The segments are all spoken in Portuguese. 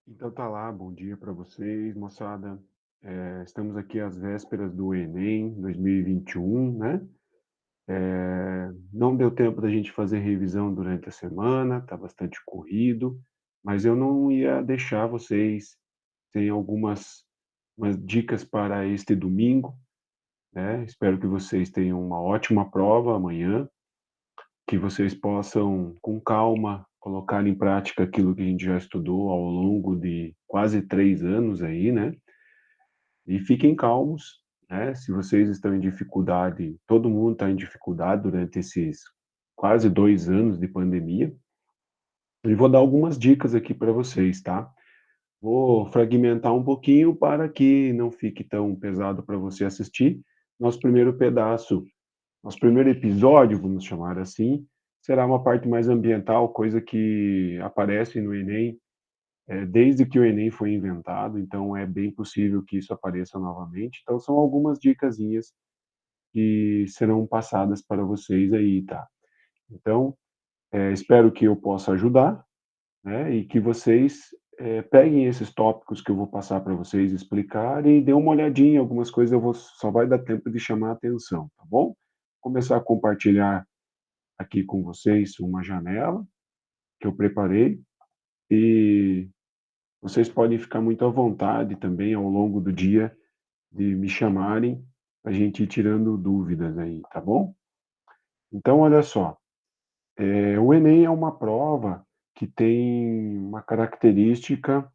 Então tá lá, bom dia para vocês, moçada. Estamos aqui às vésperas do Enem 2021, né? Não deu tempo da gente fazer revisão durante a semana, tá bastante corrido, mas eu não ia deixar vocês sem algumas umas dicas para este domingo, né? Espero que vocês tenham uma ótima prova amanhã, que vocês possam, com calma, colocar em prática aquilo que a gente já estudou ao longo de quase 3 anos aí, né? E fiquem calmos, né, se vocês estão em dificuldade, todo mundo está em dificuldade durante esses quase 2 anos de pandemia, e vou dar algumas dicas aqui para vocês, tá. Vou fragmentar um pouquinho para que não fique tão pesado para você assistir. Nosso primeiro pedaço, nosso primeiro episódio, vamos chamar assim, será uma parte mais ambiental, coisa que aparece no Enem, desde que o Enem foi inventado, então é bem possível que isso apareça novamente. Então são algumas dicasinhas que serão passadas para vocês aí, tá? Então, espero que eu possa ajudar, né, e que vocês, peguem esses tópicos que eu vou passar para vocês explicar e dê uma olhadinha em algumas coisas, eu vou só vai dar tempo de chamar a atenção, tá bom? Começar a compartilhar aqui com vocês uma janela que eu preparei e vocês podem ficar muito à vontade também ao longo do dia de me chamarem, a gente ir tirando dúvidas aí, tá bom? Então olha só, o Enem é uma prova que tem uma característica,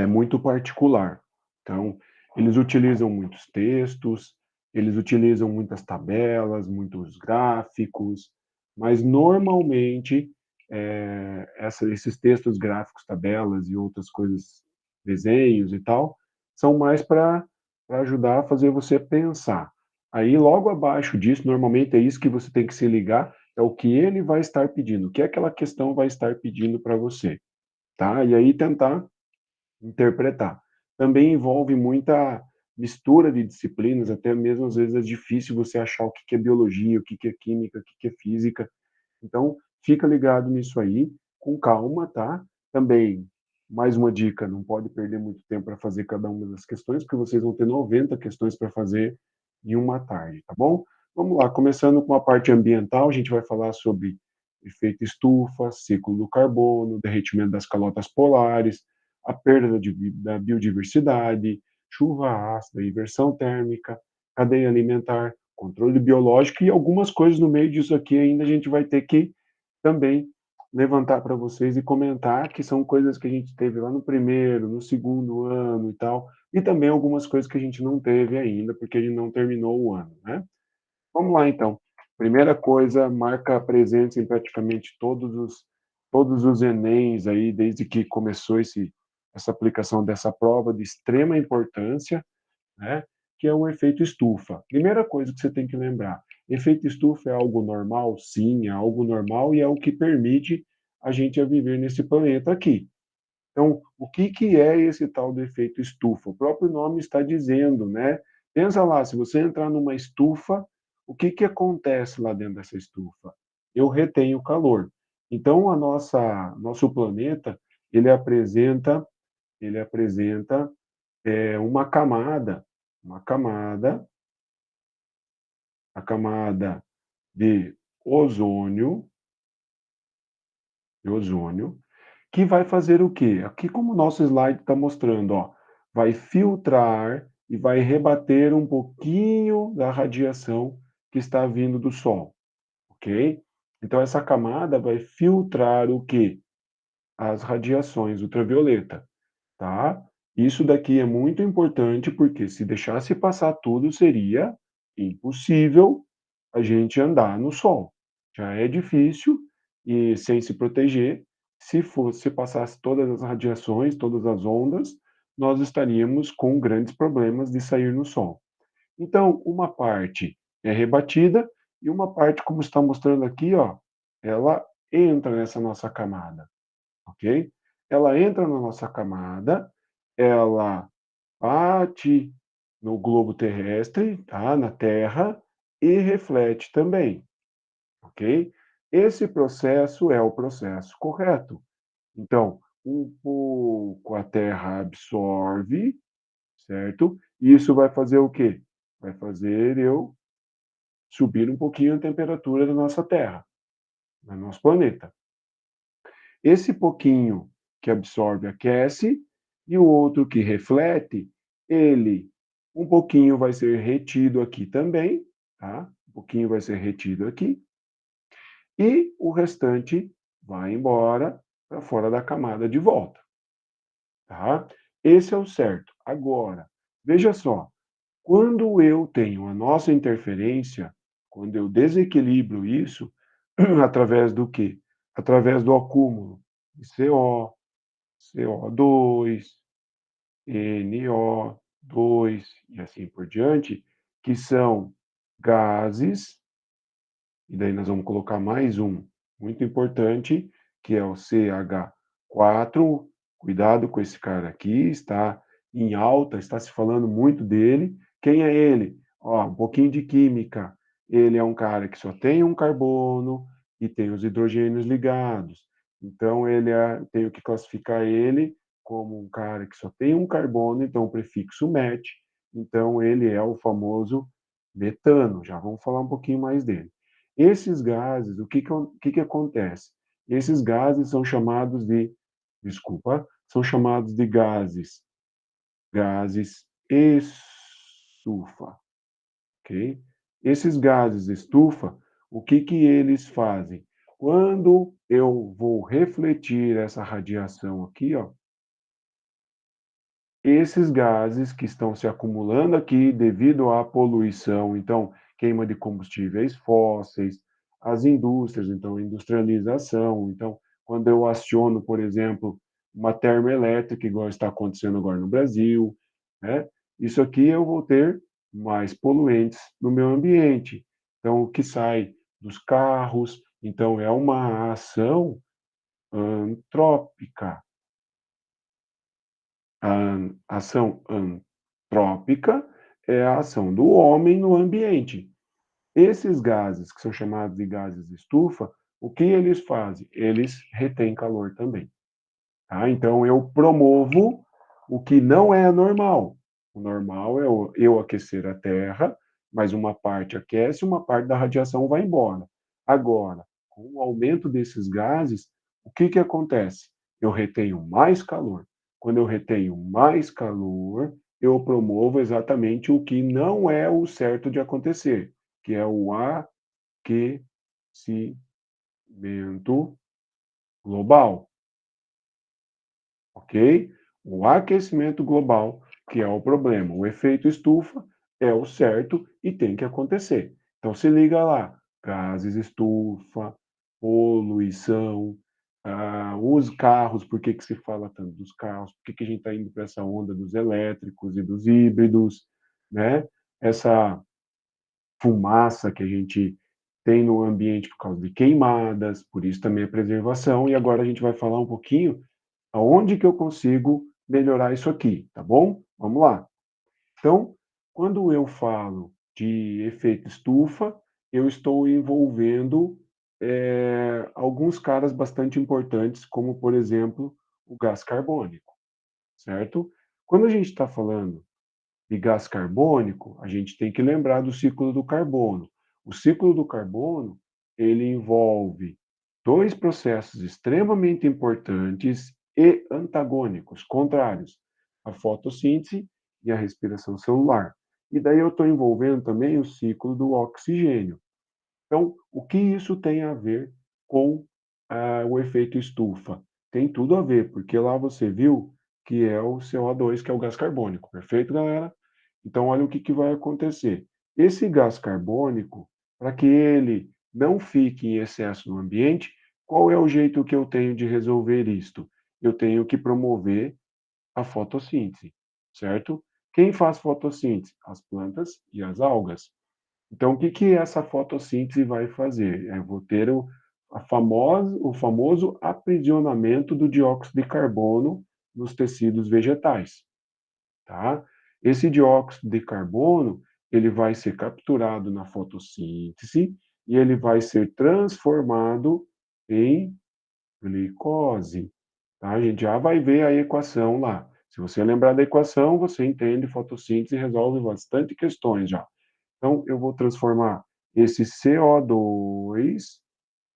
muito particular. Então, eles utilizam muitos textos, eles utilizam muitas tabelas, muitos gráficos, mas normalmente, esses textos, gráficos, tabelas e outras coisas, desenhos e tal, são mais para ajudar a fazer você pensar. Aí, logo abaixo disso, normalmente é isso que você tem que se ligar, é o que ele vai estar pedindo, o que aquela questão vai estar pedindo para você, tá? E aí tentar interpretar. Também envolve muita mistura de disciplinas, até mesmo às vezes é difícil você achar o que que é biologia, o que que é química, o que que é física. Então, fica ligado nisso aí, com calma, tá? Também, mais uma dica, não pode perder muito tempo para fazer cada uma das questões, porque vocês vão ter 90 questões para fazer em uma tarde, tá bom? Vamos lá, começando com a parte ambiental, a gente vai falar sobre efeito estufa, ciclo do carbono, derretimento das calotas polares, a perda da biodiversidade, chuva ácida, inversão térmica, cadeia alimentar, controle biológico e algumas coisas no meio disso aqui ainda a gente vai ter que também levantar para vocês e comentar, que são coisas que a gente teve lá no primeiro, no segundo ano e tal, e também algumas coisas que a gente não teve ainda, porque a gente não terminou o ano, né? Vamos lá então. Primeira coisa, marca presença em praticamente todos os Enems aí, desde que começou essa aplicação dessa prova de extrema importância, né, que é o efeito estufa. Primeira coisa que você tem que lembrar, efeito estufa é algo normal? Sim, é algo normal e é o que permite a gente a viver nesse planeta aqui. Então, o que que é esse tal do efeito estufa? O próprio nome está dizendo, né? Pensa lá, se você entrar numa estufa, o que que acontece lá dentro dessa estufa? Eu retenho calor. Então, nosso planeta, ele apresenta, uma camada, uma camada, a camada de ozônio, de ozônio, que vai fazer o quê? Aqui, como o nosso slide está mostrando, ó, vai filtrar e vai rebater um pouquinho da radiação que está vindo do Sol, ok? Então, essa camada vai filtrar o quê? As radiações ultravioleta, tá? Isso daqui é muito importante, porque se deixasse passar tudo, seria impossível a gente andar no Sol. Já é difícil e sem se proteger, se passasse todas as radiações, todas as ondas, nós estaríamos com grandes problemas de sair no Sol. Então, uma parte é rebatida e uma parte, como está mostrando aqui, ó, ela entra nessa nossa camada, ok? Ela entra na nossa camada, ela bate no globo terrestre, tá? Na Terra, e reflete também, ok? Esse processo é o processo correto. Então, um pouco a terra absorve, certo? E isso vai fazer o quê? Vai fazer eu subir um pouquinho a temperatura da nossa Terra, do nosso planeta. Esse pouquinho que absorve aquece, e o outro que reflete, ele um pouquinho vai ser retido aqui também, tá? Um pouquinho vai ser retido aqui, e o restante vai embora para fora da camada de volta, tá? Esse é o certo. Agora, veja só, quando eu tenho a nossa interferência, quando eu desequilibro isso, através do quê? Através do acúmulo de CO, CO2, NO2 e assim por diante, que são gases, e daí nós vamos colocar mais um muito importante, que é o CH4. Cuidado com esse cara aqui, está em alta, está se falando muito dele. Quem é ele? Ó, um pouquinho de química. Ele é um cara que só tem um carbono e tem os hidrogênios ligados. Então, tenho que classificar ele como um cara que só tem um carbono, então o prefixo met. Então, ele é o famoso metano. Já vamos falar um pouquinho mais dele. Esses gases, o que acontece? Esses gases são chamados de, desculpa, são chamados de gases estufa, ok? Esses gases estufa, o que eles fazem? Quando eu vou refletir essa radiação aqui, ó, esses gases que estão se acumulando aqui devido à poluição, então, queima de combustíveis fósseis, as indústrias, então, industrialização. Então, quando eu aciono, por exemplo, uma termoelétrica, igual está acontecendo agora no Brasil, né? Isso aqui eu vou ter mais poluentes no meu ambiente. Então, o que sai dos carros, então, é uma ação antrópica. A ação antrópica é a ação do homem no ambiente. Esses gases, que são chamados de gases estufa, o que eles fazem? Eles retêm calor também. Tá? Então, eu promovo o que não é normal. O normal é eu aquecer a Terra, mas uma parte aquece, uma parte da radiação vai embora. Agora, com o aumento desses gases, o que acontece? Eu retenho mais calor. Quando eu retenho mais calor, eu promovo exatamente o que não é o certo de acontecer, que é o aquecimento global. Ok? O aquecimento global, que é o problema. O efeito estufa é o certo e tem que acontecer. Então se liga lá, gases estufa, poluição, os carros, por que se fala tanto dos carros? Por que a gente está indo para essa onda dos elétricos e dos híbridos, né? Essa fumaça que a gente tem no ambiente por causa de queimadas, por isso também a preservação. E agora a gente vai falar um pouquinho aonde que eu consigo melhorar isso aqui, tá bom? Vamos lá. Então, quando eu falo de efeito estufa, eu estou envolvendo alguns caras bastante importantes, como, por exemplo, o gás carbônico, certo? Quando a gente está falando de gás carbônico, a gente tem que lembrar do ciclo do carbono. O ciclo do carbono, ele envolve dois processos extremamente importantes e antagônicos, contrários, a fotossíntese e a respiração celular. E daí eu estou envolvendo também o ciclo do oxigênio. Então, o que isso tem a ver com o efeito estufa? Tem tudo a ver, porque lá você viu que é o CO2, que é o gás carbônico. Perfeito, galera? Então, olha o que vai acontecer. Esse gás carbônico, para que ele não fique em excesso no ambiente, qual é o jeito que eu tenho de resolver isto? Eu tenho que promover a fotossíntese, certo? Quem faz fotossíntese? As plantas e as algas. Então, o que essa fotossíntese vai fazer? Eu vou ter o famoso aprisionamento do dióxido de carbono nos tecidos vegetais, tá? Esse dióxido de carbono, ele vai ser capturado na fotossíntese e ele vai ser transformado em glicose. tá? A gente já vai ver a equação lá. Se você lembrar da equação, você entende fotossíntese e resolve bastante questões já. Então, eu vou transformar esse CO2,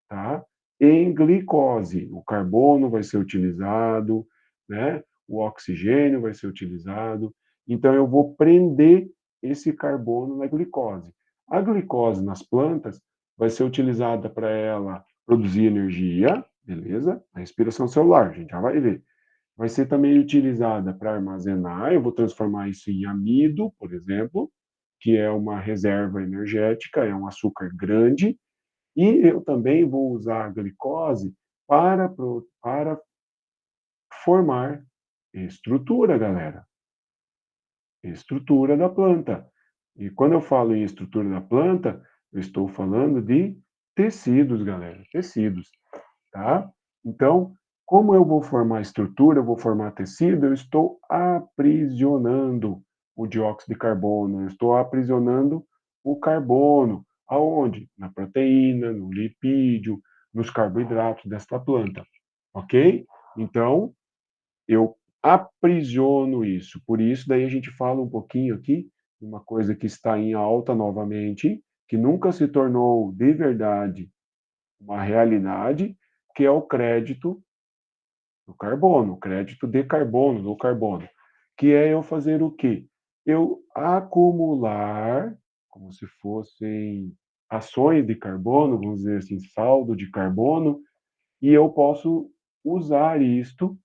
tá, em glicose. O carbono vai ser utilizado, né? O oxigênio vai ser utilizado. Então, eu vou prender esse carbono na glicose. A glicose nas plantas vai ser utilizada para ela produzir energia, beleza? A respiração celular, a gente já vai ver. Vai ser também utilizada para armazenar, eu vou transformar isso em amido, por exemplo, que é uma reserva energética, é um açúcar grande, e eu também vou usar a glicose para formar estrutura, galera. Estrutura da planta. E quando eu falo em estrutura da planta, eu estou falando de tecidos, galera. Tecidos, tá? Então, como eu vou formar estrutura, eu vou formar tecido, eu estou aprisionando o dióxido de carbono, eu estou aprisionando o carbono. Aonde? Na proteína, no lipídio, nos carboidratos desta planta, ok? Então, eu aprisiono isso. Por isso, daí a gente fala um pouquinho aqui de uma coisa que está em alta novamente, que nunca se tornou de verdade uma realidade, que é o crédito do carbono, o crédito de carbono, do carbono, que é eu fazer o quê? Eu acumular, como se fossem ações de carbono, vamos dizer assim, saldo de carbono, e eu posso usar isto,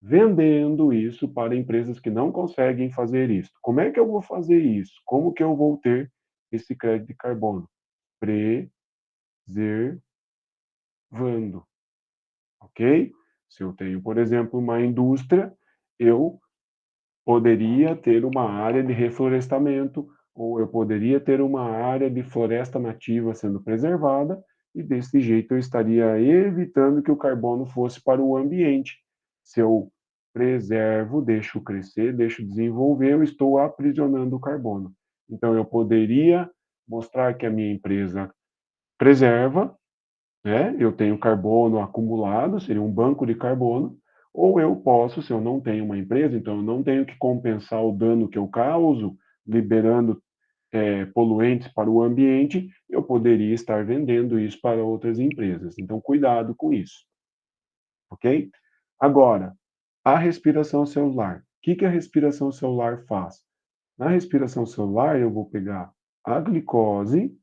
vendendo isso para empresas que não conseguem fazer isso. Como é que eu vou fazer isso? Como que eu vou ter esse crédito de carbono? Preservando, ok? Se eu tenho, por exemplo, uma indústria, eu poderia ter uma área de reflorestamento, ou eu poderia ter uma área de floresta nativa sendo preservada, e desse jeito eu estaria evitando que o carbono fosse para o ambiente. Se eu preservo, deixo crescer, deixo desenvolver, eu estou aprisionando o carbono. Então eu poderia mostrar que a minha empresa preserva, né? Eu tenho carbono acumulado, seria um banco de carbono, ou eu posso, se eu não tenho uma empresa, então eu não tenho que compensar o dano que eu causo, liberando poluentes para o ambiente, eu poderia estar vendendo isso para outras empresas. Então, cuidado com isso, ok? Agora, a respiração celular. O que que a respiração celular faz? Na respiração celular, eu vou pegar a glicose,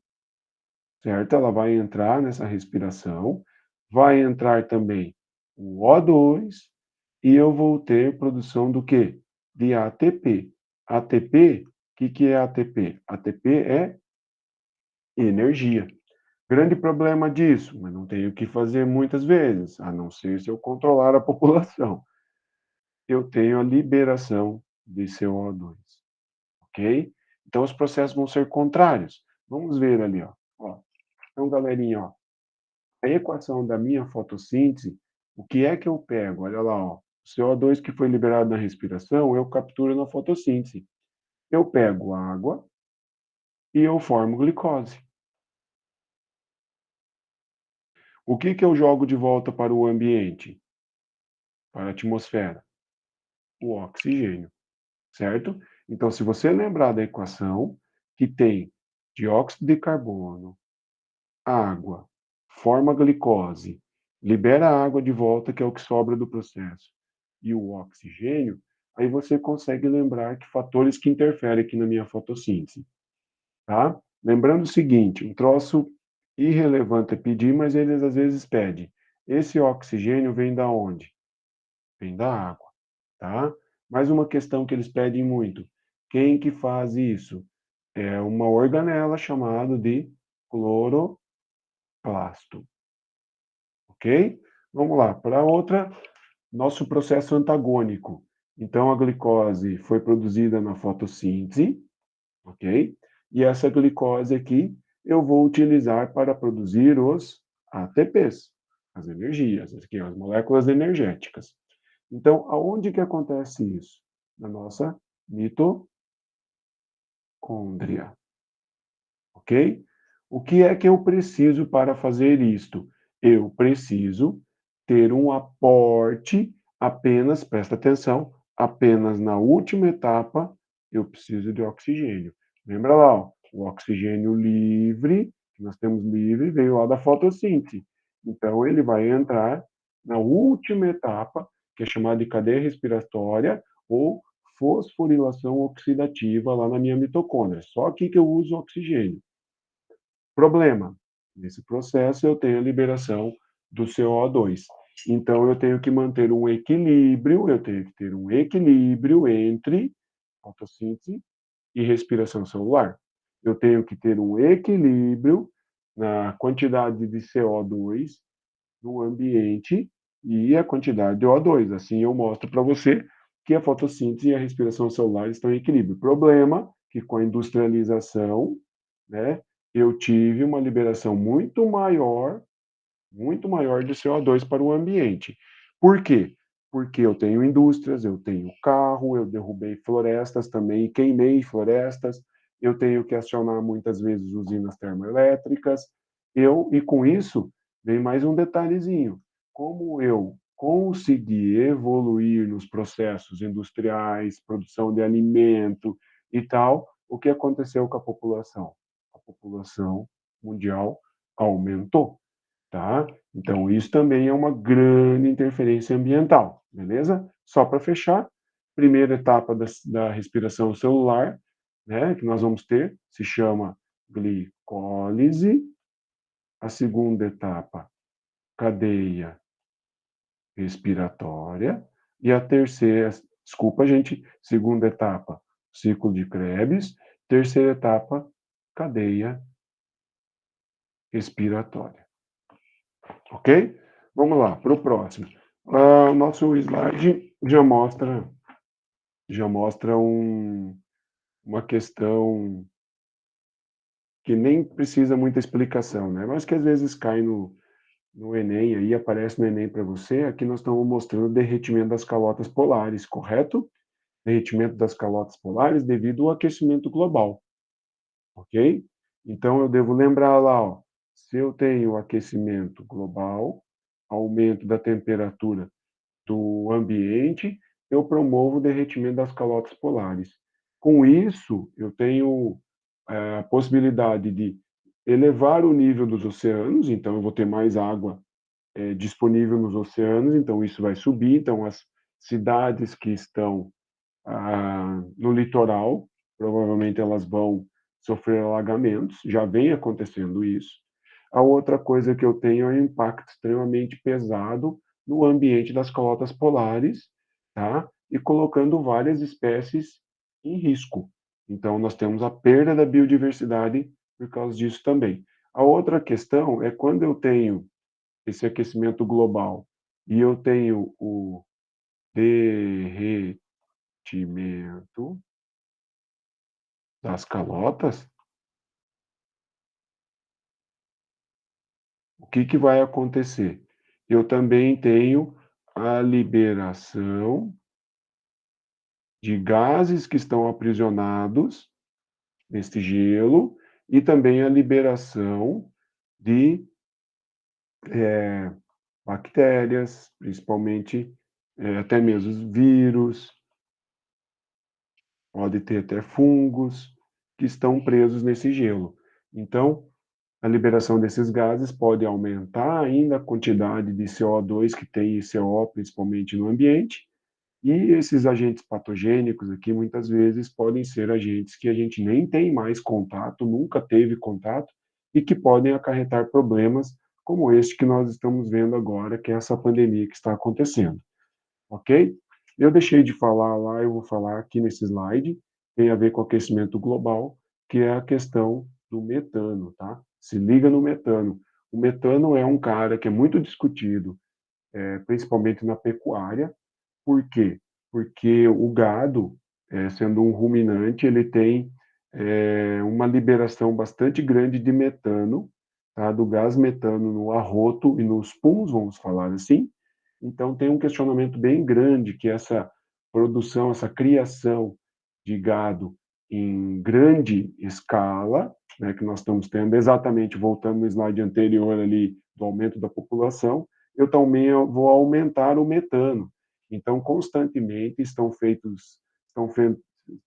certo? Ela vai entrar nessa respiração, vai entrar também o O2 e eu vou ter produção do quê? De ATP. ATP, o que é ATP? ATP é energia. Grande problema disso, mas não tenho o que fazer muitas vezes, a não ser se eu controlar a população. Eu tenho a liberação de CO2, ok? Então os processos vão ser contrários. Vamos ver ali, ó. Então, galerinha, ó, a equação da minha fotossíntese, o que é que eu pego? Olha lá, ó, o CO2 que foi liberado na respiração, eu capturo na fotossíntese. Eu pego água e eu formo glicose. O que que eu jogo de volta para o ambiente, para a atmosfera? O oxigênio, certo? Então, se você lembrar da equação, que tem dióxido de carbono, água, forma glicose, libera a água de volta, que é o que sobra do processo, e o oxigênio, aí você consegue lembrar que fatores que interferem aqui na minha fotossíntese, tá? Lembrando o seguinte, um troço irrelevante é pedir, mas eles às vezes pedem. Esse oxigênio vem da onde? Vem da água, tá? Mais uma questão que eles pedem muito. Quem que faz isso? É uma organela chamada de cloroplasto, ok? Vamos lá, para outra, nosso processo antagônico. Então, a glicose foi produzida na fotossíntese, ok? E essa glicose aqui eu vou utilizar para produzir os ATPs, as energias, aqui, as moléculas energéticas. Então, aonde que acontece isso? Na nossa mitocôndria, ok? O que é que eu preciso para fazer isto? Eu preciso ter um aporte apenas, presta atenção, apenas na última etapa eu preciso de oxigênio. Lembra lá, ó, o oxigênio livre, que nós temos livre, veio lá da fotossíntese. Então, ele vai entrar na última etapa, que é chamada de cadeia respiratória ou fosforilação oxidativa lá na minha mitocôndria. Só aqui que eu uso oxigênio. Problema: nesse processo eu tenho a liberação do CO2. Então eu tenho que manter um equilíbrio, eu tenho que ter um equilíbrio entre fotossíntese e respiração celular. Eu tenho que ter um equilíbrio na quantidade de CO2 no ambiente e a quantidade de O2. Assim eu mostro para você que a fotossíntese e a respiração celular estão em equilíbrio. Problema que com a industrialização, né, eu tive uma liberação muito maior de CO2 para o ambiente. Por quê? Porque eu tenho indústrias, eu tenho carro, eu derrubei florestas também, queimei florestas, eu tenho que acionar muitas vezes usinas termoelétricas, e com isso vem mais um detalhezinho. Como eu consegui evoluir nos processos industriais, produção de alimento e tal, o que aconteceu com a população? A população mundial aumentou, tá? Então, isso também é uma grande interferência ambiental, beleza? Só para fechar, primeira etapa da respiração celular, né, que nós vamos ter, se chama glicólise. A segunda etapa, cadeia respiratória. E a terceira, desculpa, gente, segunda etapa, ciclo de Krebs. Terceira etapa, cadeia respiratória. Ok? Vamos lá, para o próximo. O nosso slide já mostra uma questão que nem precisa muita explicação, né? Mas que às vezes cai no Enem, aí aparece no Enem para você. Aqui nós estamos mostrando o derretimento das calotas polares, correto? Derretimento das calotas polares devido ao aquecimento global, ok? Então eu devo lembrar lá, ó, se eu tenho aquecimento global, aumento da temperatura do ambiente, eu promovo o derretimento das calotas polares. Com isso, eu tenho a possibilidade de elevar o nível dos oceanos, então eu vou ter mais água disponível nos oceanos, então isso vai subir, então as cidades que estão no litoral, provavelmente elas vão sofrer alagamentos, já vem acontecendo isso. A outra coisa que eu tenho é um impacto extremamente pesado no ambiente das calotas polares, tá? E colocando várias espécies em risco. Então, nós temos a perda da biodiversidade por causa disso também. A outra questão é quando eu tenho esse aquecimento global e eu tenho o derretimento das calotas, o que que vai acontecer? Eu também tenho a liberação de gases que estão aprisionados neste gelo e também a liberação de bactérias, principalmente até mesmo vírus, pode ter até fungos que estão presos nesse gelo. Então, a liberação desses gases pode aumentar ainda a quantidade de CO2 que tem em CO, principalmente no ambiente, e esses agentes patogênicos aqui, muitas vezes, podem ser agentes que a gente nem tem mais contato, nunca teve contato, e que podem acarretar problemas como este que nós estamos vendo agora, que é essa pandemia que está acontecendo, ok? Eu deixei de falar lá, eu vou falar aqui nesse slide, tem a ver com aquecimento global, que é a questão do metano, tá? Se liga no metano. O metano é um cara que é muito discutido, principalmente na pecuária. Por quê? Porque o gado, sendo um ruminante, ele tem uma liberação bastante grande de metano, tá? Do gás metano no arroto e nos puns, vamos falar assim. Então, tem um questionamento bem grande que essa produção, essa criação de gado em grande escala, né, que nós estamos tendo, exatamente voltando no slide anterior ali, do aumento da população, eu também vou aumentar o metano. Então, constantemente estão, fe,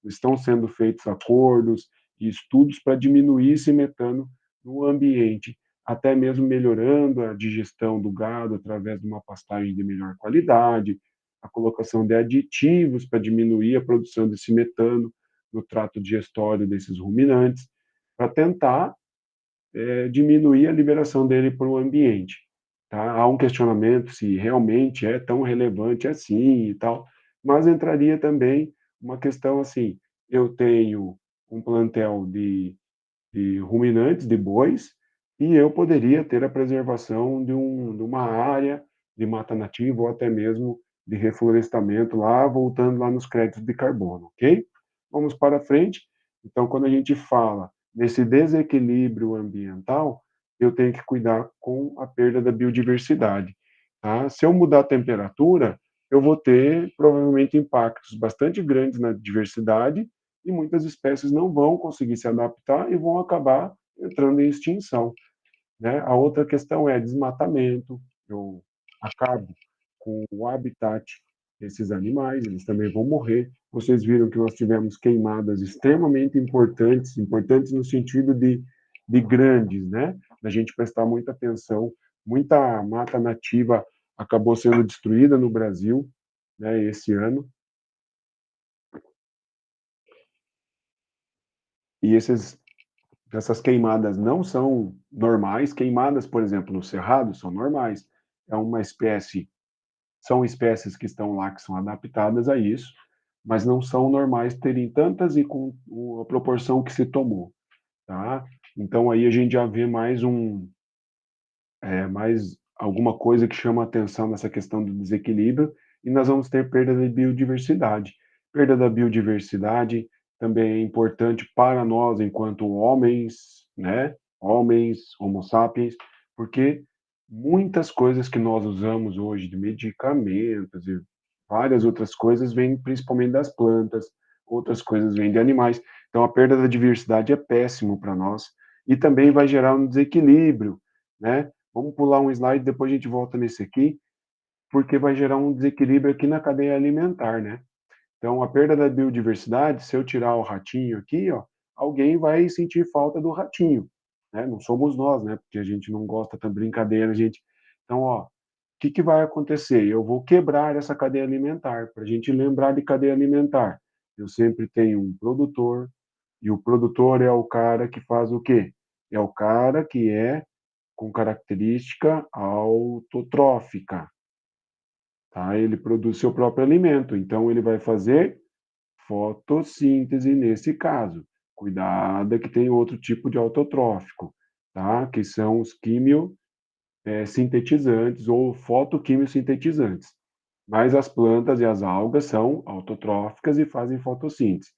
estão sendo feitos acordos e estudos para diminuir esse metano no ambiente, até mesmo melhorando a digestão do gado através de uma pastagem de melhor qualidade, a colocação de aditivos para diminuir a produção desse metano no trato digestório desses ruminantes, para tentar diminuir a liberação dele para o ambiente. Tá? Há um questionamento se realmente é tão relevante assim e tal, mas entraria também uma questão assim: eu tenho um plantel de ruminantes, de bois, e eu poderia ter a preservação de uma área de mata nativa ou até mesmo de reflorestamento lá, voltando lá nos créditos de carbono, ok? Vamos para frente. Então, quando a gente fala nesse desequilíbrio ambiental, eu tenho que cuidar com a perda da biodiversidade. Tá? Se eu mudar a temperatura, eu vou ter provavelmente impactos bastante grandes na diversidade e muitas espécies não vão conseguir se adaptar e vão acabar entrando em extinção. Né? A outra questão é desmatamento, eu acabo com o habitat desses animais, eles também vão morrer. Vocês viram que nós tivemos queimadas extremamente importantes, importantes no sentido de grandes, né? Da gente prestar muita atenção, muita mata nativa acabou sendo destruída no Brasil, né, esse ano, e essas queimadas não são normais. Queimadas, por exemplo, no cerrado são normais. É uma espécie, são espécies que estão lá que são adaptadas a isso, mas não são normais terem tantas e com a proporção que se tomou, tá? Então aí a gente já vê mais alguma coisa que chama atenção nessa questão do desequilíbrio e nós vamos ter perda de biodiversidade. Perda da biodiversidade também é importante para nós enquanto homens, né? Homens, Homo sapiens, porque muitas coisas que nós usamos hoje de medicamentos e várias outras coisas vêm principalmente das plantas, outras coisas vêm de animais. Então a perda da diversidade é péssimo para nós e também vai gerar um desequilíbrio, né? Vamos pular um slide, depois a gente volta nesse aqui, porque vai gerar um desequilíbrio aqui na cadeia alimentar, né? Então, a perda da biodiversidade, se eu tirar o ratinho aqui, ó, alguém vai sentir falta do ratinho, né? Não somos nós, né? Porque a gente não gosta da brincadeira, a gente. Então, ó, o que que vai acontecer? Eu vou quebrar essa cadeia alimentar. Para a gente lembrar de cadeia alimentar, eu sempre tenho um produtor, e o produtor é o cara que faz o quê? É o cara que é com característica autotrófica, tá? Ele produz seu próprio alimento, então ele vai fazer fotossíntese nesse caso. Cuidado que tem outro tipo de autotrófico, tá? Que são os sintetizantes ou fotoquimiosintetizantes. Mas as plantas e as algas são autotróficas e fazem fotossíntese.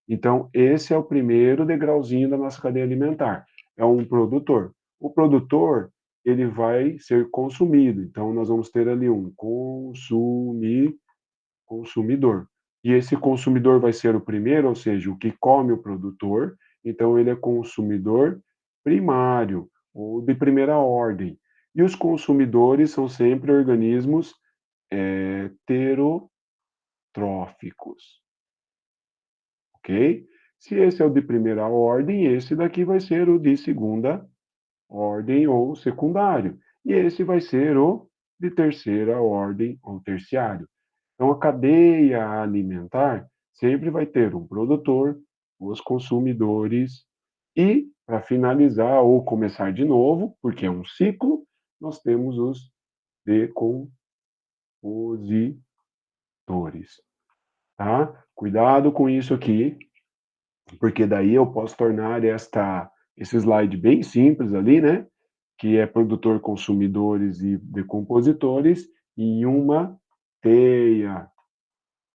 Então, esse é o primeiro degrauzinho da nossa cadeia alimentar. É um produtor. O produtor, ele vai ser consumido. Então, nós vamos ter ali um consumidor. E esse consumidor vai ser o primeiro, ou seja, o que come o produtor. Então, ele é consumidor primário ou de primeira ordem. E os consumidores são sempre organismos heterotróficos, ok? Se esse é o de primeira ordem, esse daqui vai ser o de segunda ordem ou secundário. E esse vai ser o de terceira ordem ou terciário. Então, a cadeia alimentar sempre vai ter um produtor, os consumidores e, para finalizar ou começar de novo, porque é um ciclo, nós temos os decompositores, tá? Cuidado com isso aqui, porque daí eu posso tornar esse slide bem simples ali, né? Que é produtor, consumidores e decompositores, em uma teia,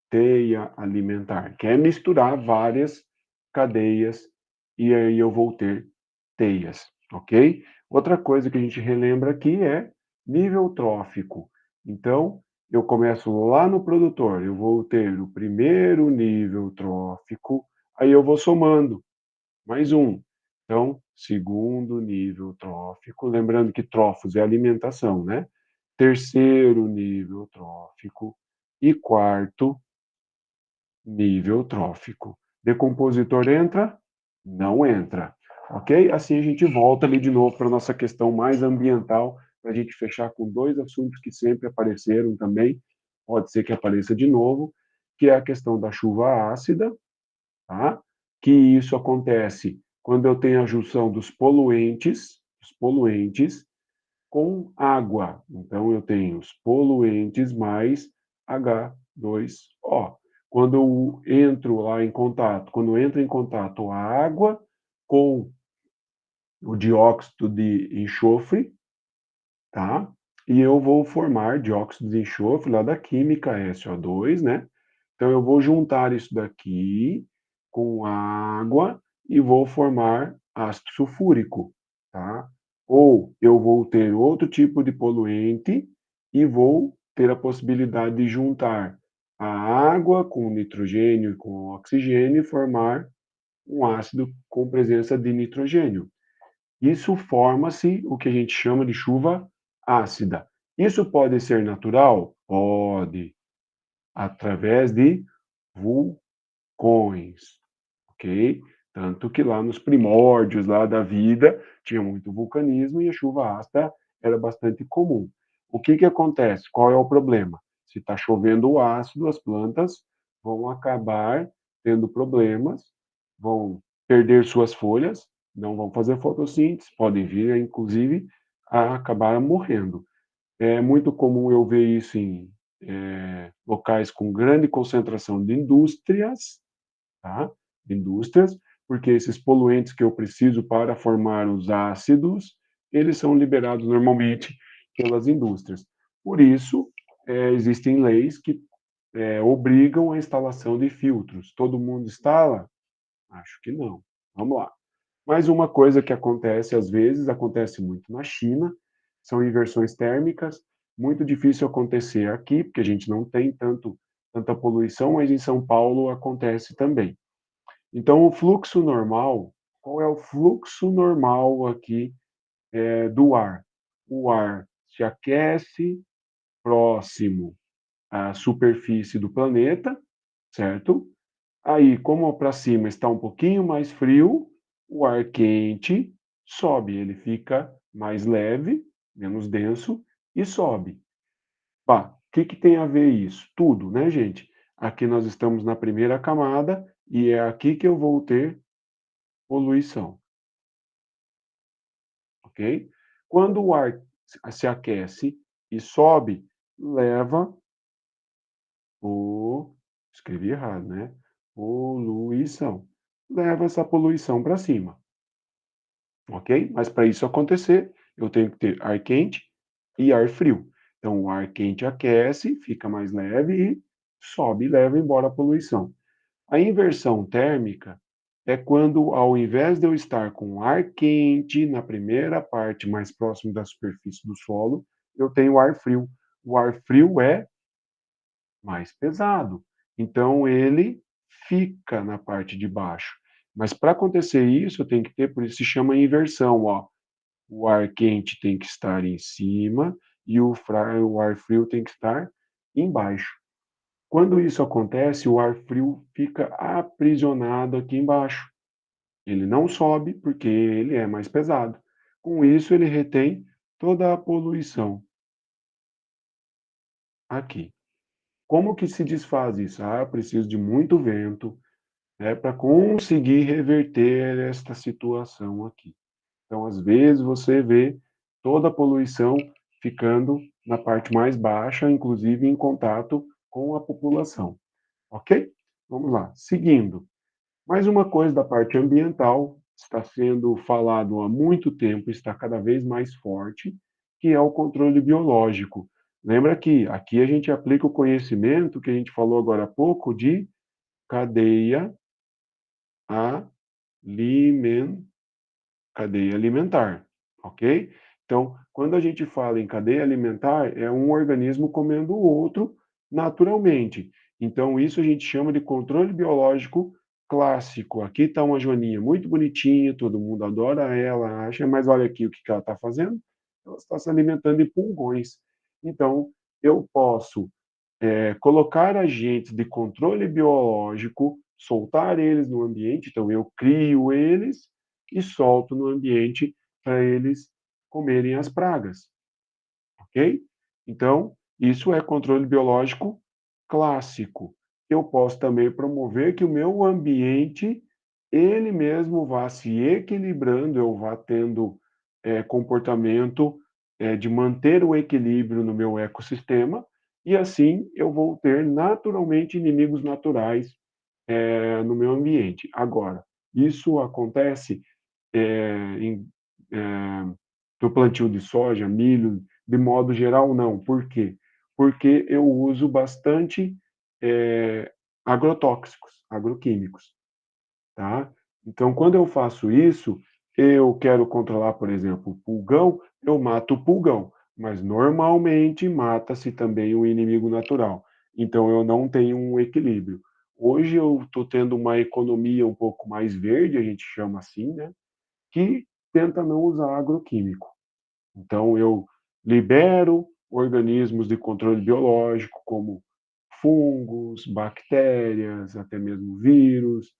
teia alimentar, que é misturar várias cadeias e aí eu vou ter teias, ok? Outra coisa que a gente relembra aqui é nível trófico. Então, eu começo lá no produtor, eu vou ter o primeiro nível trófico, aí eu vou somando mais um. Então, segundo nível trófico, lembrando que trófos é alimentação, né? Terceiro nível trófico e quarto nível trófico. Decompositor entra? Não entra. Ok? Assim a gente volta ali de novo para a nossa questão mais ambiental, para a gente fechar com dois assuntos que sempre apareceram também, pode ser que apareça de novo, que é a questão da chuva ácida, tá? Que isso acontece quando eu tenho a junção dos poluentes com água. Então, eu tenho os poluentes mais H2O. Quando eu entro lá em contato, quando entra em contato a água com o dióxido de enxofre, tá? E eu vou formar dióxido de enxofre lá da química SO2, né? Então eu vou juntar isso daqui com água e vou formar ácido sulfúrico, tá? Ou eu vou ter outro tipo de poluente e vou ter a possibilidade de juntar a água com nitrogênio e com oxigênio e formar um ácido com presença de nitrogênio. Isso forma-se o que a gente chama de chuva ácida. Isso pode ser natural? Pode, através de vulcões, ok? Tanto que lá nos primórdios lá da vida tinha muito vulcanismo e a chuva ácida era bastante comum. O que que acontece? Qual é o problema? Se está chovendo ácido, as plantas vão acabar tendo problemas, vão perder suas folhas, não vão fazer fotossíntese, podem vir, inclusive, a acabar morrendo. É muito comum eu ver isso em locais com grande concentração de indústrias, tá? Indústrias, porque esses poluentes que eu preciso para formar os ácidos, eles são liberados normalmente pelas indústrias. Por isso, existem leis que obrigam a instalação de filtros. Todo mundo instala? Acho que não. Vamos lá. Mais uma coisa que acontece às vezes, acontece muito na China, são inversões térmicas, muito difícil acontecer aqui, porque a gente não tem tanta poluição, mas em São Paulo acontece também. Então, o fluxo normal, qual é o fluxo normal aqui do ar? O ar se aquece próximo à superfície do planeta, certo? Aí, como para cima está um pouquinho mais frio, o ar quente sobe, ele fica mais leve, menos denso e sobe. Pá, o que que tem a ver isso? Tudo, né, gente? Aqui nós estamos na primeira camada e é aqui que eu vou ter poluição, ok? Quando o ar se aquece e sobe, leva o... Escrevi errado, né? Poluição. Leva essa poluição para cima, ok? Mas para isso acontecer, eu tenho que ter ar quente e ar frio. Então, o ar quente aquece, fica mais leve e sobe e leva embora a poluição. A inversão térmica é quando, ao invés de eu estar com ar quente na primeira parte, mais próximo da superfície do solo, eu tenho ar frio. O ar frio é mais pesado. Então, ele fica na parte de baixo. Mas para acontecer isso, eu tenho que ter, por isso se chama inversão, ó. O ar quente tem que estar em cima e o ar frio tem que estar embaixo. Quando isso acontece, o ar frio fica aprisionado aqui embaixo. Ele não sobe porque ele é mais pesado. Com isso, ele retém toda a poluição aqui. Como que se desfaz isso? Ah, preciso de muito vento, né, para conseguir reverter esta situação aqui. Então, às vezes, você vê toda a poluição ficando na parte mais baixa, inclusive em contato com a população. Ok? Vamos lá. Seguindo. Mais uma coisa da parte ambiental está sendo falado há muito tempo, está cada vez mais forte, que é o controle biológico. Lembra que aqui a gente aplica o conhecimento que a gente falou agora há pouco de cadeia alimentar, cadeia alimentar, ok? Então, quando a gente fala em cadeia alimentar, é um organismo comendo o outro naturalmente. Então, isso a gente chama de controle biológico clássico. Aqui está uma joaninha muito bonitinha, todo mundo adora ela, acha, mas olha aqui o que ela está fazendo. Ela está se alimentando de pulgões. Então, eu posso colocar agentes de controle biológico, soltar eles no ambiente, então eu crio eles e solto no ambiente para eles comerem as pragas, ok? Então, isso é controle biológico clássico. Eu posso também promover que o meu ambiente, ele mesmo vá se equilibrando, eu vá tendo comportamento de manter o equilíbrio no meu ecossistema, e assim eu vou ter naturalmente inimigos naturais no meu ambiente. Agora, isso acontece em, do plantio de soja, milho, de modo geral, não. Por quê? Porque eu uso bastante eh, agrotóxicos, agroquímicos, tá? Então, quando eu faço isso, eu quero controlar, por exemplo, o pulgão, eu mato o pulgão, mas normalmente mata-se também o inimigo natural. Então, eu não tenho um equilíbrio. Hoje eu estou tendo uma economia um pouco mais verde, a gente chama assim, né? Que tenta não usar agroquímico. Então, eu libero organismos de controle biológico, como fungos, bactérias, até mesmo vírus,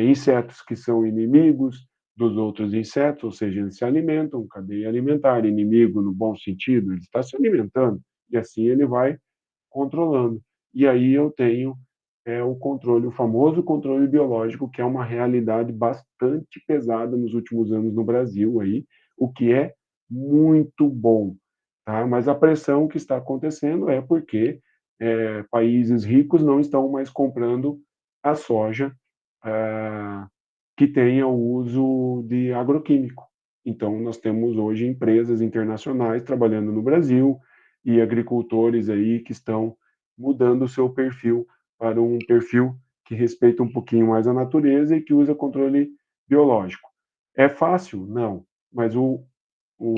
insetos que são inimigos dos outros insetos, ou seja, eles se alimentam, cadeia alimentar, inimigo no bom sentido, ele está se alimentando, e assim ele vai controlando. E aí eu tenho o controle, o famoso controle biológico, que é uma realidade bastante pesada nos últimos anos no Brasil aí, o que é muito bom, tá? Mas a pressão que está acontecendo é porque países ricos não estão mais comprando a soja ah, que tenha o uso de agroquímico. Então, nós temos hoje empresas internacionais trabalhando no Brasil e agricultores aí que estão mudando o seu perfil para um perfil que respeita um pouquinho mais a natureza e que usa controle biológico. É fácil? Não, mas o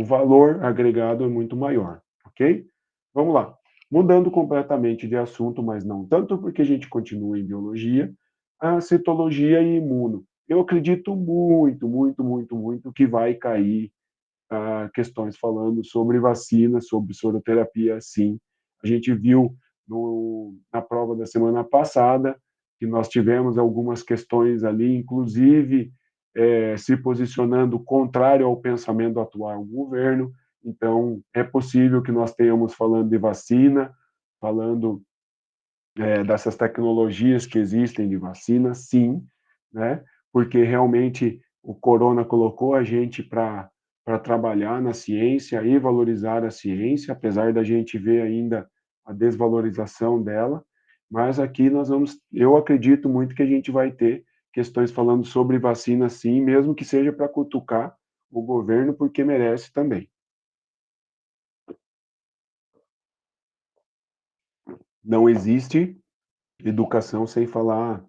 valor agregado é muito maior, ok? Vamos lá. Mudando completamente de assunto, mas não tanto porque a gente continua em biologia, a citologia e imuno. Eu acredito muito, muito, muito, muito que vai cair questões falando sobre vacina, sobre soroterapia, sim. A gente viu na prova da semana passada que nós tivemos algumas questões ali, inclusive se posicionando contrário ao pensamento atual do governo. Então, é possível que nós tenhamos falando de vacina, falando dessas tecnologias que existem de vacina, sim, né? Porque realmente o corona colocou a gente para trabalhar na ciência e valorizar a ciência, apesar da gente ver ainda a desvalorização dela, mas aqui nós vamos, eu acredito muito que a gente vai ter questões falando sobre vacina, sim, mesmo que seja para cutucar o governo, porque merece também. Não existe educação sem falar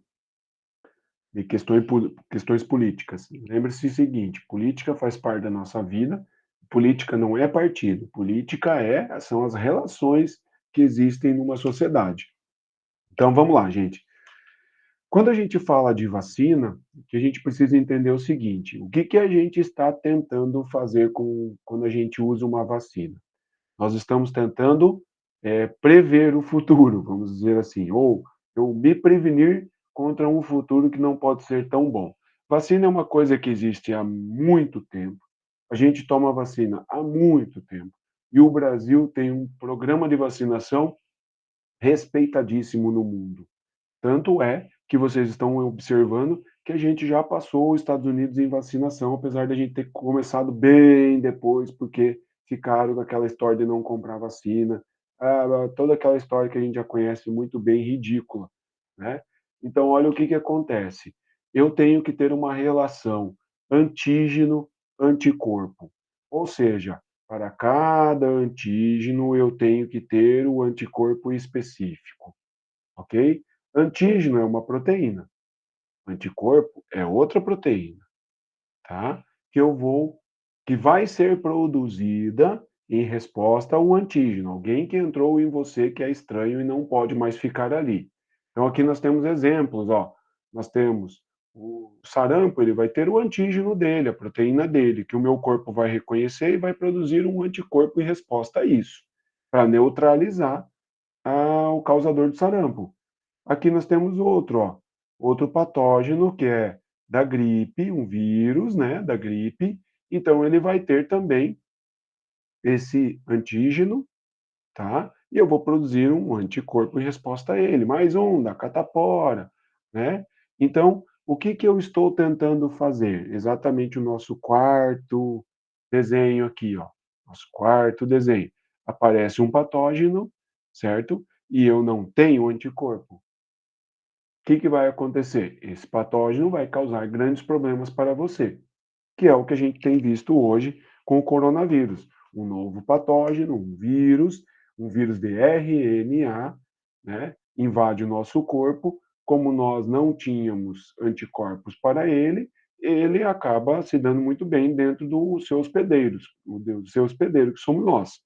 de questões políticas. Lembre-se o seguinte: política faz parte da nossa vida, política não é partido, política são as relações que existem numa sociedade. Então vamos lá, gente. Quando a gente fala de vacina, que a gente precisa entender o seguinte: o que a gente está tentando fazer quando a gente usa uma vacina? Nós estamos tentando prever o futuro, vamos dizer assim, ou eu me prevenir contra um futuro que não pode ser tão bom. Vacina é uma coisa que existe há muito tempo. A gente toma vacina há muito tempo. E o Brasil tem um programa de vacinação respeitadíssimo no mundo. Tanto é que vocês estão observando que a gente já passou os Estados Unidos em vacinação, apesar da gente ter começado bem depois, porque ficaram com aquela história de não comprar vacina, toda aquela história que a gente já conhece muito bem, ridícula, né? Então, olha o que acontece. Eu tenho que ter uma relação antígeno-anticorpo. Ou seja, para cada antígeno eu tenho que ter o anticorpo específico, ok? Antígeno é uma proteína, anticorpo é outra proteína, tá? Que eu vou, que vai ser produzida em resposta ao antígeno, alguém que entrou em você que é estranho e não pode mais ficar ali. Então aqui nós temos exemplos, ó. Nós temos o sarampo, ele vai ter o antígeno dele, a proteína dele, que o meu corpo vai reconhecer e vai produzir um anticorpo em resposta a isso, para neutralizar o causador do sarampo. Aqui nós temos outro, ó, outro patógeno que é da gripe, um vírus, né, da gripe. Então ele vai ter também esse antígeno, tá? E eu vou produzir um anticorpo em resposta a ele, mais um da catapora, né? Então, o que que eu estou tentando fazer? Exatamente o nosso quarto desenho aqui, ó. Nosso quarto desenho. Aparece um patógeno, certo? E eu não tenho anticorpo. O que que vai acontecer? Esse patógeno vai causar grandes problemas para você, que é o que a gente tem visto hoje com o coronavírus. Um novo patógeno, um vírus de RNA, né, invade o nosso corpo. Como nós não tínhamos anticorpos para ele, ele acaba se dando muito bem dentro dos seus hospedeiros, o seu hospedeiro, que somos nós,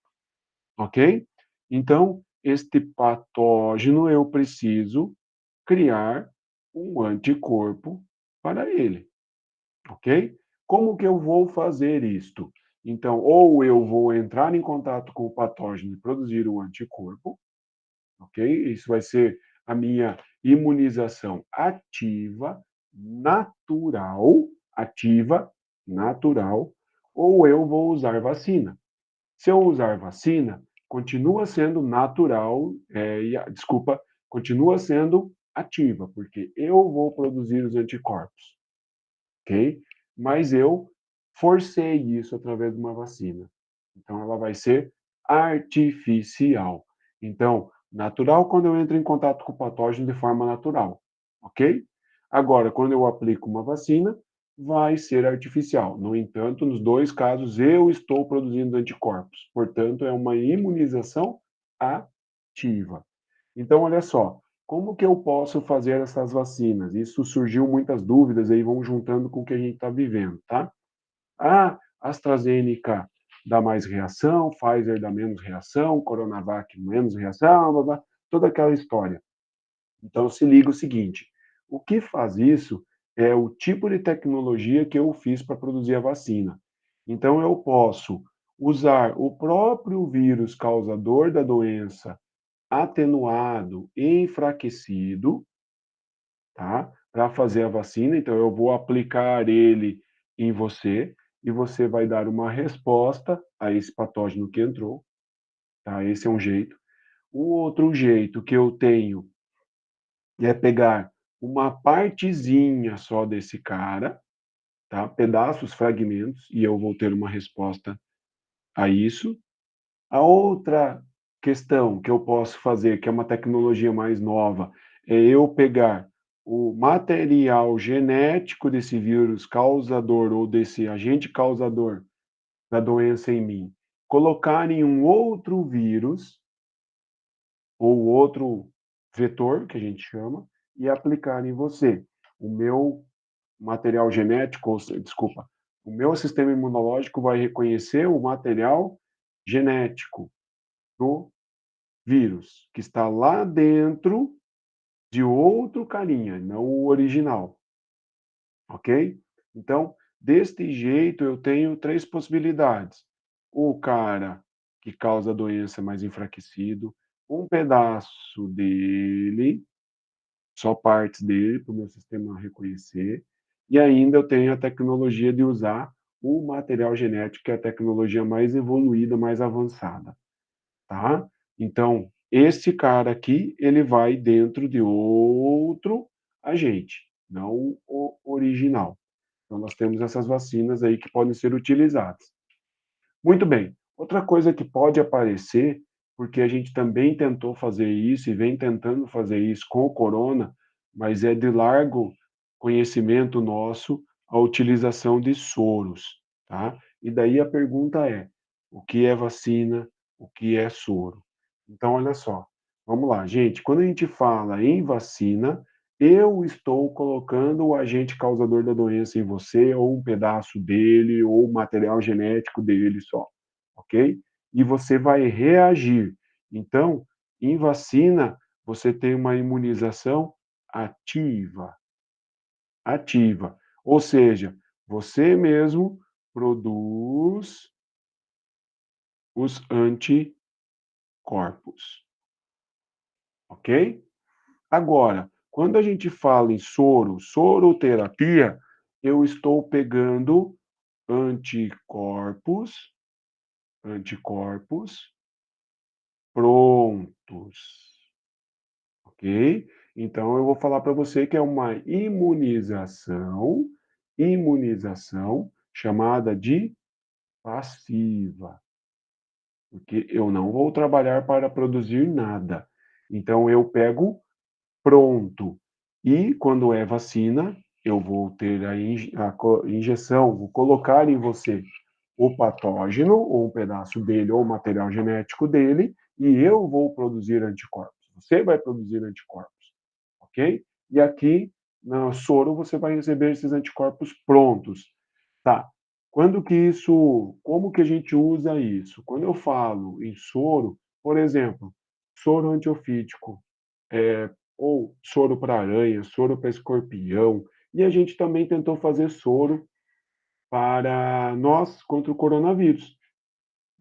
ok? Então, este patógeno eu preciso criar um anticorpo para ele. Ok? Como que eu vou fazer isto? Então, ou eu vou entrar em contato com o patógeno e produzir um anticorpo, ok? Isso vai ser a minha imunização ativa, natural, ou eu vou usar vacina. Se eu usar vacina, continua sendo natural, desculpa, continua sendo ativa, porque eu vou produzir os anticorpos, ok? Mas eu forcei isso através de uma vacina. Então, ela vai ser artificial. Então, natural quando eu entro em contato com o patógeno de forma natural, ok? Agora, quando eu aplico uma vacina, vai ser artificial. No entanto, nos dois casos, eu estou produzindo anticorpos. Portanto, é uma imunização ativa. Então, olha só, como que eu posso fazer essas vacinas? Isso surgiu muitas dúvidas aí, vão juntando com o que a gente está vivendo, tá? AstraZeneca dá mais reação, Pfizer dá menos reação, Coronavac menos reação, blá, blá, toda aquela história. Então, se liga o seguinte: o que faz isso é o tipo de tecnologia que eu fiz para produzir a vacina. Então, eu posso usar o próprio vírus causador da doença atenuado, enfraquecido, tá? Para fazer a vacina. Então, eu vou aplicar ele em você e você vai dar uma resposta a esse patógeno que entrou, tá? Esse é um jeito. O outro jeito que eu tenho é pegar uma partezinha só desse cara, tá? Pedaços, fragmentos, e eu vou ter uma resposta a isso. A outra questão que eu posso fazer, que é uma tecnologia mais nova, é eu pegar o material genético desse vírus causador ou desse agente causador da doença em mim, colocar em um outro vírus ou outro vetor, que a gente chama, e aplicar em você. O meu material genético, desculpa, o meu sistema imunológico vai reconhecer o material genético do vírus, que está lá dentro de outro carinha, não o original, ok? Então, deste jeito, eu tenho três possibilidades. O cara que causa a doença mais enfraquecido, um pedaço dele, só partes dele, para o meu sistema reconhecer, e ainda eu tenho a tecnologia de usar o material genético, que é a tecnologia mais evoluída, mais avançada, tá? Então, esse cara aqui, ele vai dentro de outro agente, não o original. Então, nós temos essas vacinas aí que podem ser utilizadas. Muito bem. Outra coisa que pode aparecer, porque a gente também tentou fazer isso e vem tentando fazer isso com o corona, mas é de largo conhecimento nosso a utilização de soros, tá? E daí a pergunta é: o que é vacina? O que é soro? Então, olha só, vamos lá, gente. Quando a gente fala em vacina, eu estou colocando o agente causador da doença em você, ou um pedaço dele, ou o material genético dele só, ok? E você vai reagir. Então, em vacina, você tem uma imunização ativa. Ativa. Ou seja, você mesmo produz os anticorpos. ok? Agora, quando a gente fala em soroterapia, eu estou pegando anticorpos prontos, ok? Então eu vou falar para você que é uma imunização chamada de passiva, porque eu não vou trabalhar para produzir nada. Então eu pego pronto. E quando é vacina, eu vou ter a injeção, vou colocar em você o patógeno, ou um pedaço dele, ou o material genético dele, e eu vou produzir anticorpos. Você vai produzir anticorpos, ok? E aqui, no soro, você vai receber esses anticorpos prontos. Tá. Como que a gente usa isso? Quando eu falo em soro, por exemplo, soro antiofídico, ou soro para aranha, soro para escorpião, e a gente também tentou fazer soro para nós contra o coronavírus.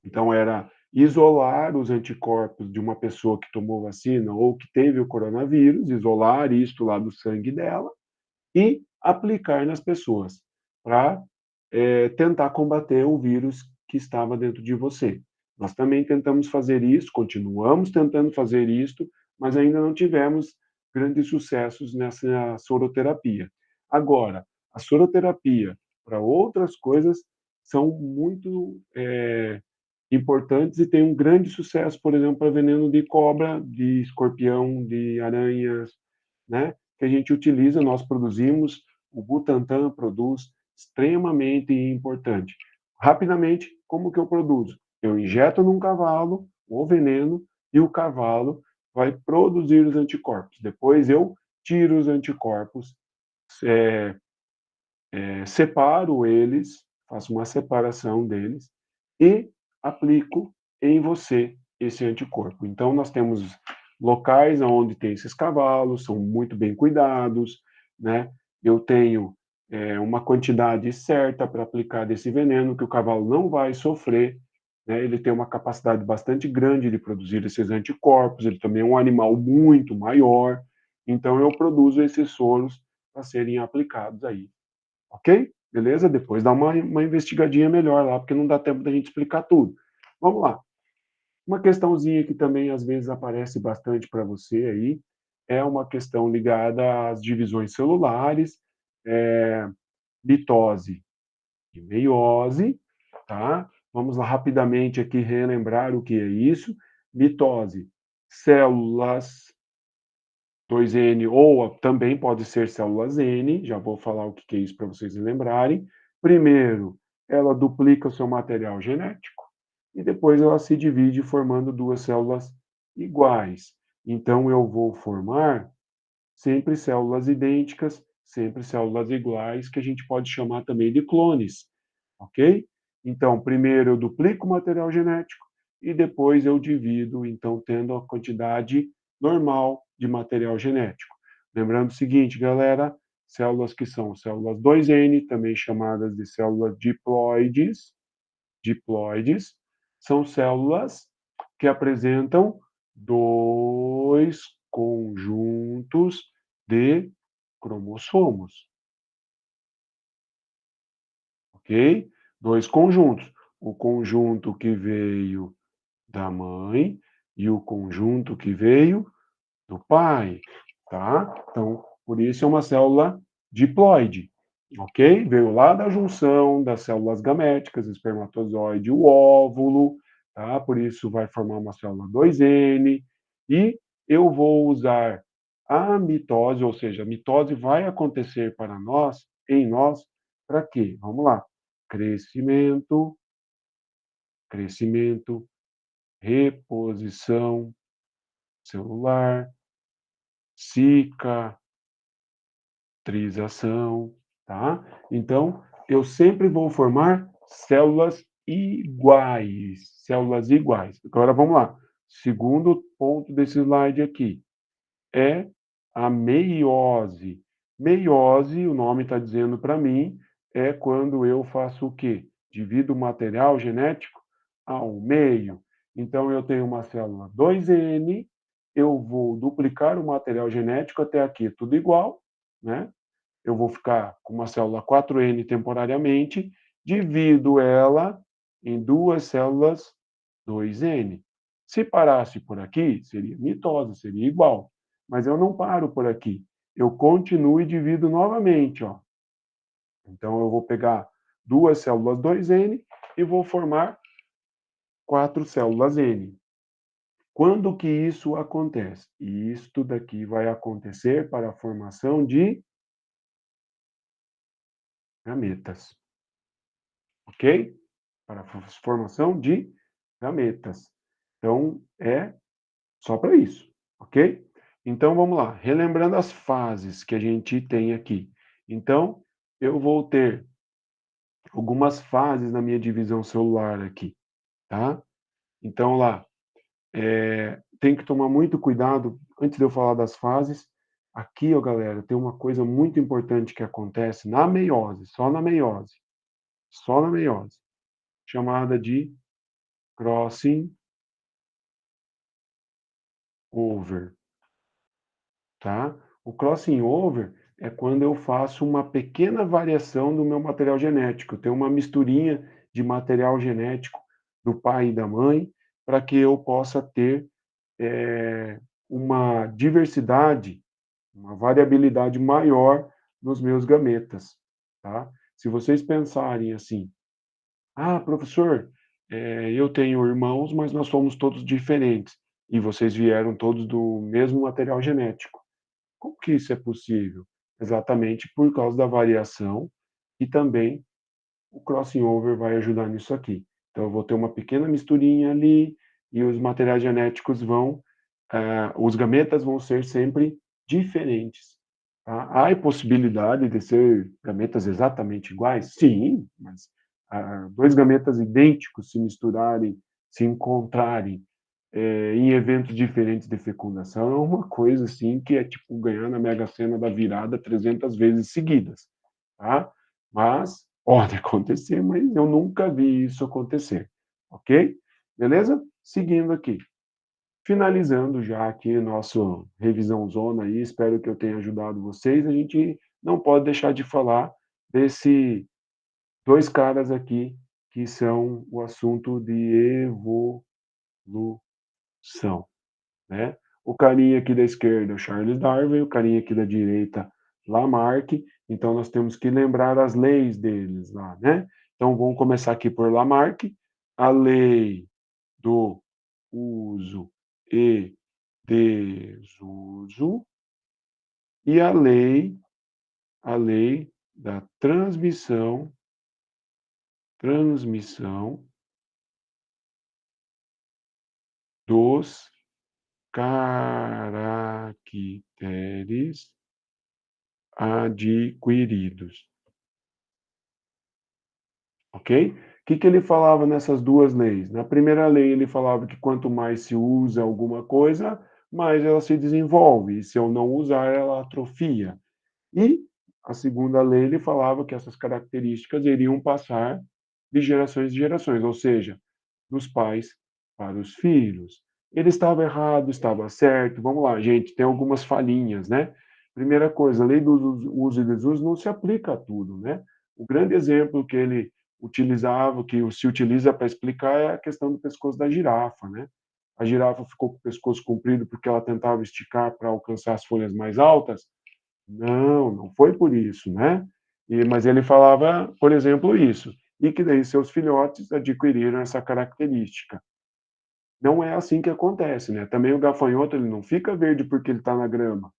Então era isolar os anticorpos de uma pessoa que tomou vacina ou que teve o coronavírus, isolar isto lá do sangue dela e aplicar nas pessoas para tentar combater o vírus que estava dentro de você. Nós também tentamos fazer isso, continuamos tentando fazer isso, mas ainda não tivemos grandes sucessos nessa soroterapia. Agora, a soroterapia para outras coisas são muito importantes e tem um grande sucesso, por exemplo, para veneno de cobra, de escorpião, de aranhas, né? Que a gente utiliza, nós produzimos, o Butantan produz, extremamente importante. Rapidamente, como que eu produzo? Eu injeto num cavalo o veneno e o cavalo vai produzir os anticorpos. Depois eu tiro os anticorpos, é, separo eles, faço uma separação deles e aplico em você esse anticorpo. Então, nós temos locais onde tem esses cavalos, são muito bem cuidados, né? Eu tenho uma quantidade certa para aplicar desse veneno, que o cavalo não vai sofrer, né? Ele tem uma capacidade bastante grande de produzir esses anticorpos, ele também é um animal muito maior, então eu produzo esses soros para serem aplicados aí, ok? Beleza? Depois dá uma investigadinha melhor lá, porque não dá tempo da gente explicar tudo. Vamos lá. Uma questãozinha que também às vezes aparece bastante para você aí é uma questão ligada às divisões celulares, é, mitose e meiose, tá? Vamos lá rapidamente aqui relembrar o que é isso. Mitose, células 2N, ou também pode ser células N, já vou falar o que é isso para vocês lembrarem. Primeiro, ela duplica o seu material genético e depois ela se divide formando duas células iguais. Então, eu vou formar sempre células idênticas, sempre células iguais, que a gente pode chamar também de clones, ok? Então, primeiro eu duplico o material genético e depois eu divido, então, tendo a quantidade normal de material genético. Lembrando o seguinte, galera, células que são células 2N, também chamadas de células diploides, são células que apresentam dois conjuntos de cromossomos, ok? Dois conjuntos. O conjunto que veio da mãe e o conjunto que veio do pai, tá? Então, por isso é uma célula diploide, ok? Veio lá da junção das células gaméticas, espermatozoide e o óvulo, tá? Por isso vai formar uma célula 2N e eu vou usar a mitose, ou seja, a mitose vai acontecer para nós, em nós, para quê? Vamos lá. Crescimento, crescimento, reposição celular, cicatrização, tá? Então, eu sempre vou formar células iguais, células iguais. Agora vamos lá. Segundo ponto desse slide aqui é a meiose. Meiose, o nome está dizendo para mim, é quando eu faço o quê? Divido o material genético ao meio. Então, eu tenho uma célula 2N, eu vou duplicar o material genético até aqui, tudo igual, né? Eu vou ficar com uma célula 4N temporariamente, divido ela em duas células 2N. Se parasse por aqui, seria mitose, seria igual. Mas eu não paro por aqui. Eu continuo e divido novamente, ó. Então eu vou pegar duas células 2N e vou formar 4 células N. Quando que isso acontece? Isto daqui vai acontecer para a formação de gametas, ok? Para a formação de gametas. Então, é só para isso, ok? Então, vamos lá. Relembrando as fases que a gente tem aqui. Então, eu vou ter algumas fases na minha divisão celular aqui, tá? Então, lá, tem que tomar muito cuidado, antes de eu falar das fases, aqui, ó, galera, tem uma coisa muito importante que acontece na meiose, só na meiose, chamada de crossing over, tá? O crossing over é quando eu faço uma pequena variação do meu material genético. Tem uma misturinha de material genético do pai e da mãe para que eu possa ter uma diversidade, uma variabilidade maior nos meus gametas, tá? Se vocês pensarem assim, ah, professor, eu tenho irmãos, mas nós somos todos diferentes e vocês vieram todos do mesmo material genético. Como que isso é possível? Exatamente por causa da variação e também o crossing over vai ajudar nisso aqui. Então eu vou ter uma pequena misturinha ali e os materiais genéticos vão, os gametas vão ser sempre diferentes. Tá? Há a possibilidade de ser gametas exatamente iguais? Sim, mas dois gametas idênticos se misturarem, se encontrarem em eventos diferentes de fecundação é uma coisa assim que é tipo ganhar na Mega Sena da virada 300 vezes seguidas, tá? Mas pode acontecer, mas eu nunca vi isso acontecer, ok? Beleza? Seguindo aqui. Finalizando já aqui nosso revisão zona aí, espero que eu tenha ajudado vocês. A gente não pode deixar de falar desse dois caras aqui que são o assunto de evolução, né? O carinha aqui da esquerda, o Charles Darwin, o carinha aqui da direita, Lamarck. Então nós temos que lembrar as leis deles lá, né? Então vamos começar aqui por Lamarck, a lei do uso e desuso e a lei da transmissão dos caracteres adquiridos, ok? O que ele falava nessas duas leis? Na primeira lei, ele falava que quanto mais se usa alguma coisa, mais ela se desenvolve, e se eu não usar, ela atrofia. E a segunda lei, ele falava que essas características iriam passar de gerações em gerações, ou seja, dos pais para os filhos. Ele estava errado, estava certo. Vamos lá, gente, tem algumas falhinhas, né? Primeira coisa, a lei do uso e desuso não se aplica a tudo, né? O grande exemplo que ele utilizava, que se utiliza para explicar, é a questão do pescoço da girafa, né? A girafa ficou com o pescoço comprido porque ela tentava esticar para alcançar as folhas mais altas? Não, não foi por isso, né? Mas ele falava, por exemplo, isso, e que daí seus filhotes adquiriram essa característica. Não é assim que acontece, né? Também o gafanhoto ele não fica verde porque ele está na grama,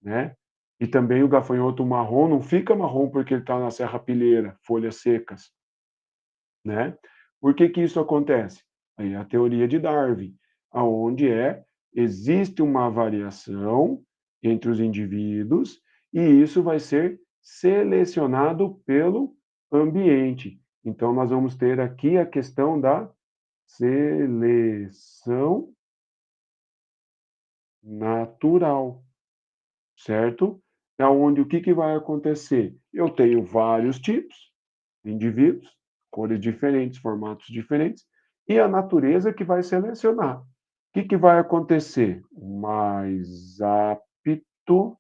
né? E também o gafanhoto marrom não fica marrom porque ele está na serrapilheira, folhas secas, né? Por que que isso acontece? Aí é a teoria de Darwin, aonde existe uma variação entre os indivíduos e isso vai ser selecionado pelo ambiente. Então nós vamos ter aqui a questão da seleção natural, certo? É onde o que que vai acontecer? Eu tenho vários tipos de indivíduos, cores diferentes, formatos diferentes, e a natureza que vai selecionar. Que vai acontecer? O mais apto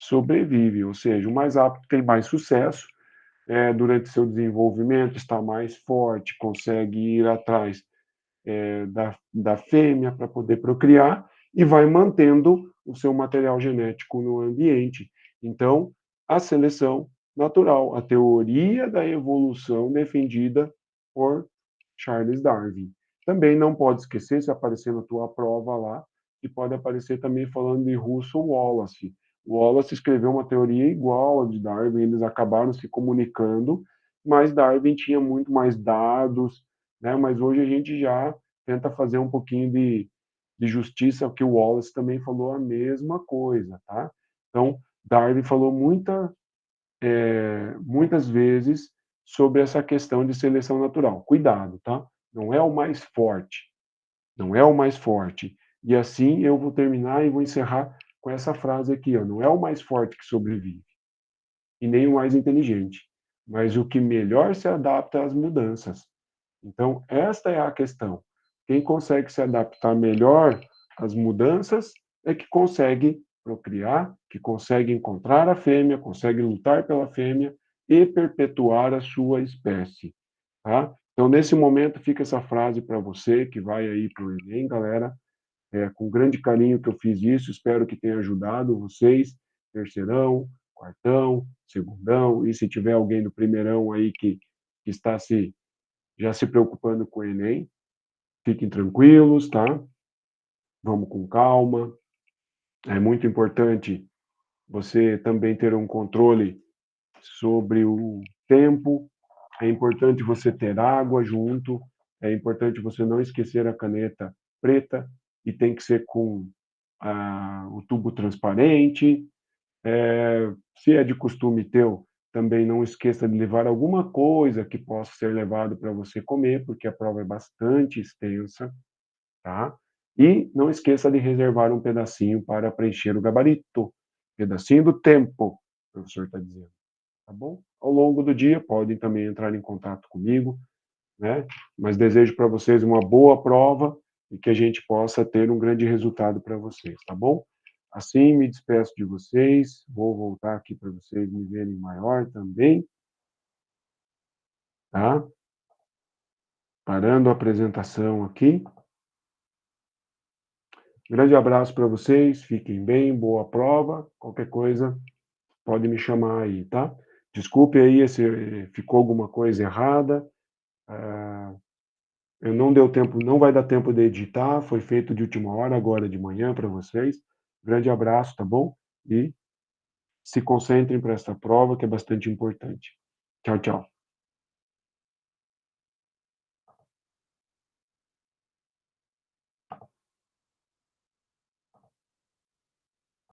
sobrevive, ou seja, o mais apto tem mais sucesso, durante seu desenvolvimento, está mais forte, consegue ir atrás da fêmea para poder procriar e vai mantendo o seu material genético no ambiente. Então, a seleção natural, a teoria da evolução defendida por Charles Darwin. Também não pode esquecer, se aparecer na tua prova lá, que pode aparecer também falando de Russell Wallace. O Wallace escreveu uma teoria igual a de Darwin, eles acabaram se comunicando, mas Darwin tinha muito mais dados, né? Mas hoje a gente já tenta fazer um pouquinho de justiça, porque o Wallace também falou a mesma coisa, tá? Então, Darwin falou muitas vezes sobre essa questão de seleção natural. Cuidado, tá? Não é o mais forte, não é o mais forte. E assim eu vou terminar e vou encerrar com essa frase aqui, ó, não é o mais forte que sobrevive, e nem o mais inteligente, mas o que melhor se adapta às mudanças. Então, esta é a questão. Quem consegue se adaptar melhor às mudanças é que consegue procriar, que consegue encontrar a fêmea, consegue lutar pela fêmea e perpetuar a sua espécie, tá? Então, nesse momento, fica essa frase para você que vai aí para o Enem, galera. Com grande carinho que eu fiz isso, espero que tenha ajudado vocês, terceirão, quartão, segundão, e se tiver alguém do primeirão aí que está já se preocupando com o Enem, fiquem tranquilos, tá? Vamos com calma. É muito importante você também ter um controle sobre o tempo, é importante você ter água junto, é importante você não esquecer a caneta preta e tem que ser com o tubo transparente. Se é de costume teu, também não esqueça de levar alguma coisa que possa ser levado para você comer, porque a prova é bastante extensa, tá? E não esqueça de reservar um pedacinho para preencher o gabarito, pedacinho do tempo, o professor está dizendo, tá bom? Ao longo do dia, podem também entrar em contato comigo, né? Mas desejo para vocês uma boa prova e que a gente possa ter um grande resultado para vocês, tá bom? Assim, me despeço de vocês, vou voltar aqui para vocês me verem maior também, tá? Parando a apresentação aqui. Grande abraço para vocês, fiquem bem, boa prova. Qualquer coisa, pode me chamar aí, tá? Desculpe aí se ficou alguma coisa errada. Eu não deu tempo, não vai dar tempo de editar, foi feito de última hora, agora de manhã para vocês. Grande abraço, tá bom? E se concentrem para essa prova que é bastante importante. Tchau, tchau.